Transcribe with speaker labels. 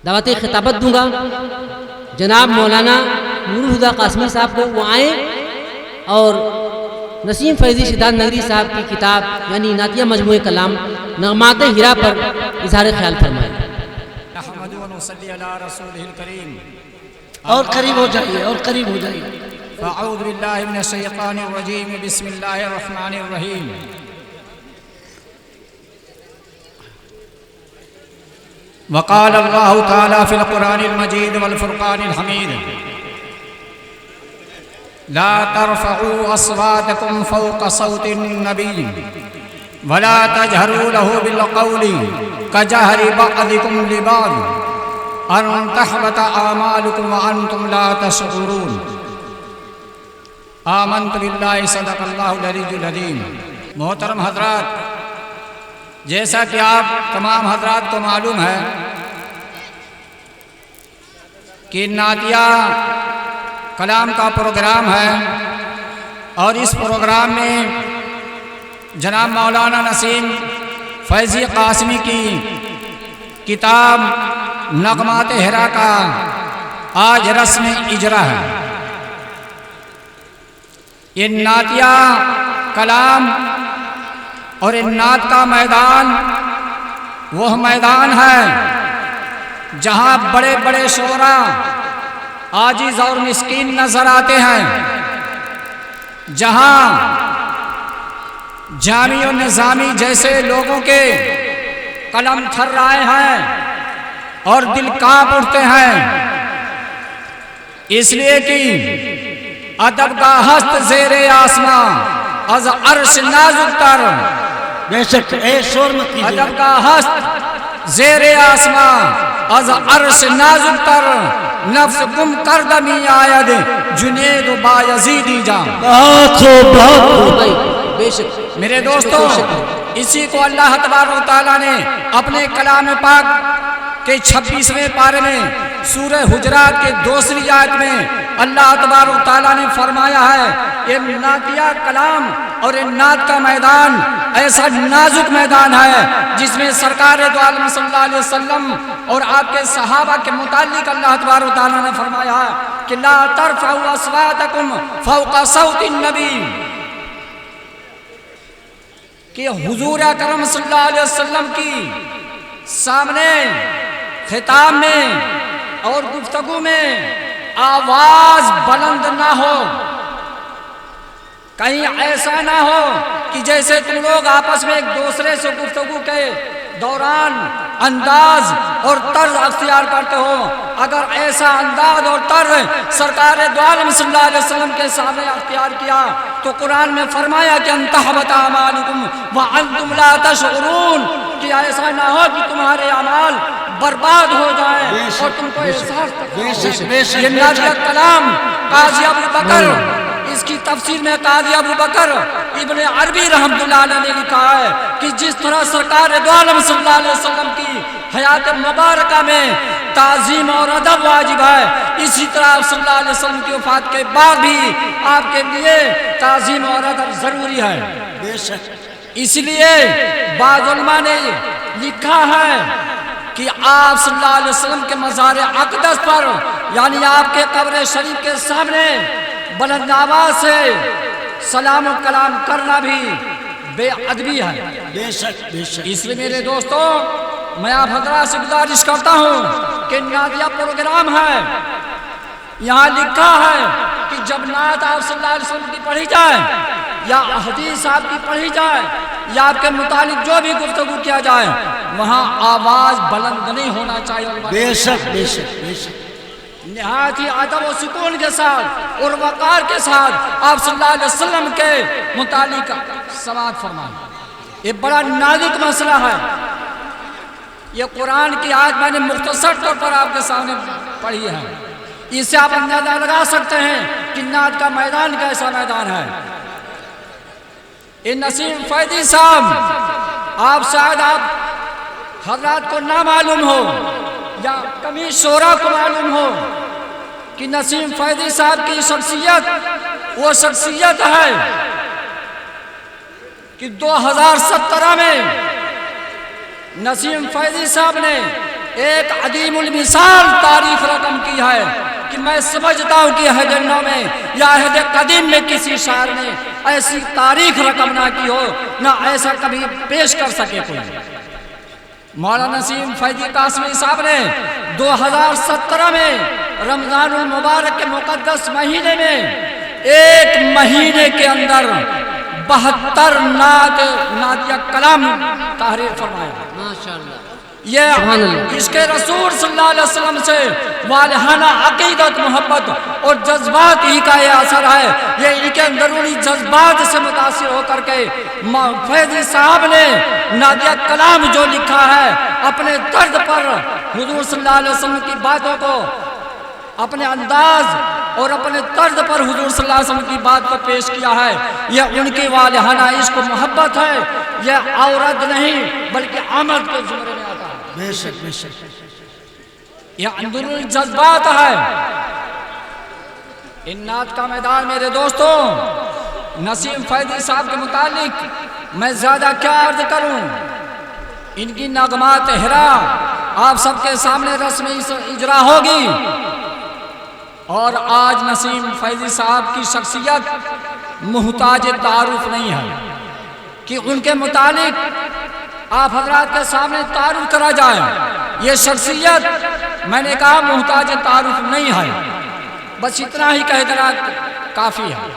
Speaker 1: دعوت خطابت دوں گا جناب مولانا نور الہدیٰ قاسمی صاحب کو، وہ آئیں اور نسیم فیضی شداد نگری صاحب کی کتاب یعنی نعتیہ مجموعہ کلام نغمات ہیرا پر اظہار خیال فرمائیں۔
Speaker 2: اور قریب ہو جائیے، اور قریب ہو جائیے۔
Speaker 3: فاعوذ باللہ من الشیطان الرجیم، بسم اللہ الرحمن الرحیم۔ وقال اللہ تعالی فی القرآن المجید والفرقان الحمید لا ترفعوا اصواتکم فوق صوت النبی ولا تجہروا له بالقول کجہر بعضکم لبعض ان تحبط اعمالکم وانتم لا تشعرون۔ آمنت باللہ صدق اللہ العلی العظیم۔ محترم حضرات، جیسا کہ آپ تمام حضرات کو معلوم ہے کہ نعتیہ کلام کا پروگرام ہے، اور اس پروگرام میں جناب مولانا نسیم فیضی قاسمی کی کتاب نغمات ہیرا کا آج رسم اجرا ہے۔ یہ نعتیہ کلام اور نعت کا میدان وہ میدان ہے جہاں بڑے بڑے شعراء عاجز اور مسکین نظر آتے ہیں، جہاں جامی و نظامی جیسے لوگوں کے قلم تھر رہے ہیں اور دل کانپ اٹھتے ہیں، اس لیے کہ ادب کا ہست زیر آسماں از عرش نازک تر،
Speaker 2: بے شک اے شور مت کیجیے۔
Speaker 3: ادب کا ہست زیر آسماں از عرش نازک تر، نفس گم کردمی آید جنید و بایزیدی جان۔
Speaker 2: بہت خوب، بہت خوب۔
Speaker 1: بے شک
Speaker 3: میرے دوستو، اسی کو اللہ تبارک و تعالیٰ نے اپنے کلام پاک کے 26ویں پارے میں سورہ حجرات کے دوسری آیت میں اللہ تبارک و تعالیٰ نے فرمایا ہے، یہ نعتیہ کلام اور یہ نعت کا میدان ایسا نازک میدان ہے جس میں سرکار دو عالم صلی اللہ علیہ وسلم اور آپ کے صحابہ کے متعلق اللہ تبارک و تعالیٰ نے فرمایا ہے کہ لا ترفعوا اصواتکم فوق صوت النبی، کہ حضور اکرم صلی اللہ علیہ وسلم کی سامنے خطاب میں اور گفتگو میں آواز بلند نہ ہو، کہیں ایسا نہ ہو کہ جیسے تم لوگ آپس میں ایک دوسرے سے گفتگو کے دوران انداز اور طرز اختیار کرتے ہو۔ اگر ایسا انداز اور طرز سرکار دو عالم صلی اللہ علیہ وسلم کے سامنے اختیار کیا تو قرآن میں فرمایا کہ ان تحبط اعمالکم وانتم لا تشعرون، کہ ایسا نہ ہو کہ تمہارے اعمال برباد ہو جائیں اور تم کو احساس تک۔ یہ نعتیہ کلام قاضی ابو بکر، اس کی تفسیر میں قاضی ابو بکر ابن عربی رحمۃ اللہ علیہ نے لکھا ہے کہ جس طرح سرکار دو عالم صلی اللہ علیہ وسلم کی حیات مبارکہ میں تعظیم اور ادب واجب ہے، اسی طرح آپ صلی اللہ علیہ وسلم کی وفات کے بعد بھی آپ کے لیے تعظیم اور ادب ضروری ہے۔
Speaker 2: بے شک
Speaker 3: اس لیے بعض علماء نے لکھا ہے کہ آپ صلی اللہ علیہ وسلم کے مزار اقدس پر یعنی آپ کے قبر شریف کے سامنے بلند آواز سے سلام و کلام کرنا بھی بے ادبی ہے۔
Speaker 2: بے شک بے شک۔
Speaker 3: اس لیے میرے دوستو، میں آپ حضرات سے گزارش کرتا ہوں کہ نعتیہ پروگرام ہے، یہاں لکھا ہے کہ جب نعت آپ صلی اللہ علیہ وسلم کی پڑھی جائے یا حدیث آپ کی پڑھی جائے یا آپ کے متعلق جو بھی گفتگو کیا جائے وہاں آواز بلند نہیں ہونا چاہیے۔
Speaker 2: بے شک بے شک بے شک۔
Speaker 3: نہایت ہی ادب و سکون کے ساتھ اور وقار کے ساتھ آپ صلی اللہ علیہ وسلم کے متعلق سماعت فرمائیں۔ یہ بڑا نازک مسئلہ ہے۔ یہ قرآن کی آیت میں نے مختصر طور پر آپ کے سامنے پڑھی ہے، اس سے آپ اندازہ لگا سکتے ہیں کہ نعت کا میدان کیسا میدان ہے۔ یہ نسیم فیضی صاحب، آپ شاید آپ حضرات کو نہ معلوم ہو یا کمی شعراء کو معلوم ہو کہ نسیم فیضی صاحب کی شخصیت وہ شخصیت ہے کہ 2017 میں نسیم فیضی صاحب نے ایک عدیم المثال تاریخ رقم کی ہے کہ میں سمجھتا ہوں کہ عہد نو میں یا عہد قدیم میں کسی شاعر نے ایسی تاریخ رقم نہ کی ہو، نہ ایسا کبھی پیش کر سکے کوئی۔ مولانا نسیم فیضی قاسمی صاحب نے 2017 میں رمضان المبارک کے مقدس مہینے میں ایک مہینے کے اندر 72 نعتیہ کلام تحریر فرمایا۔
Speaker 1: ماشاءاللہ،
Speaker 3: یہ عشق رسول صلی اللہ علیہ وسلم سے والہانہ عقیدت، محبت اور جذبات ہی کا یہ اثر ہے۔ یہ ان کے اندرونی جذبات سے متاثر ہو کر کے فیضی صاحب نے نعتیہ کلام جو لکھا ہے، اپنے درد پر حضور صلی اللہ علیہ وسلم کی باتوں کو اپنے انداز اور اپنے طرز پر حضور صلی اللہ علیہ وسلم کی بات کو پیش کیا ہے۔ یہ ان کی والہانہ عشق و محبت ہے، یہ عورت نہیں بلکہ آمد کے زمرے میں آتا ہے۔
Speaker 2: بے شک بے شک
Speaker 3: یہ اندرونی جذبات ہے۔ ان نعت کا میدان میرے دوستوں، نسیم فیضی صاحب کے متعلق میں زیادہ کیا عرض کروں۔ ان کی نغمات ہرا آپ سب کے سامنے رسمی اجرا ہوگی، اور آج نسیم فیضی صاحب کی شخصیت محتاج تعارف نہیں ہے کہ ان کے متعلق آپ حضرات کے سامنے تعارف کرا جائے۔ یہ شخصیت میں نے کہا محتاج تعارف نہیں ہے، بس اتنا ہی کہہ دینا کافی ہے۔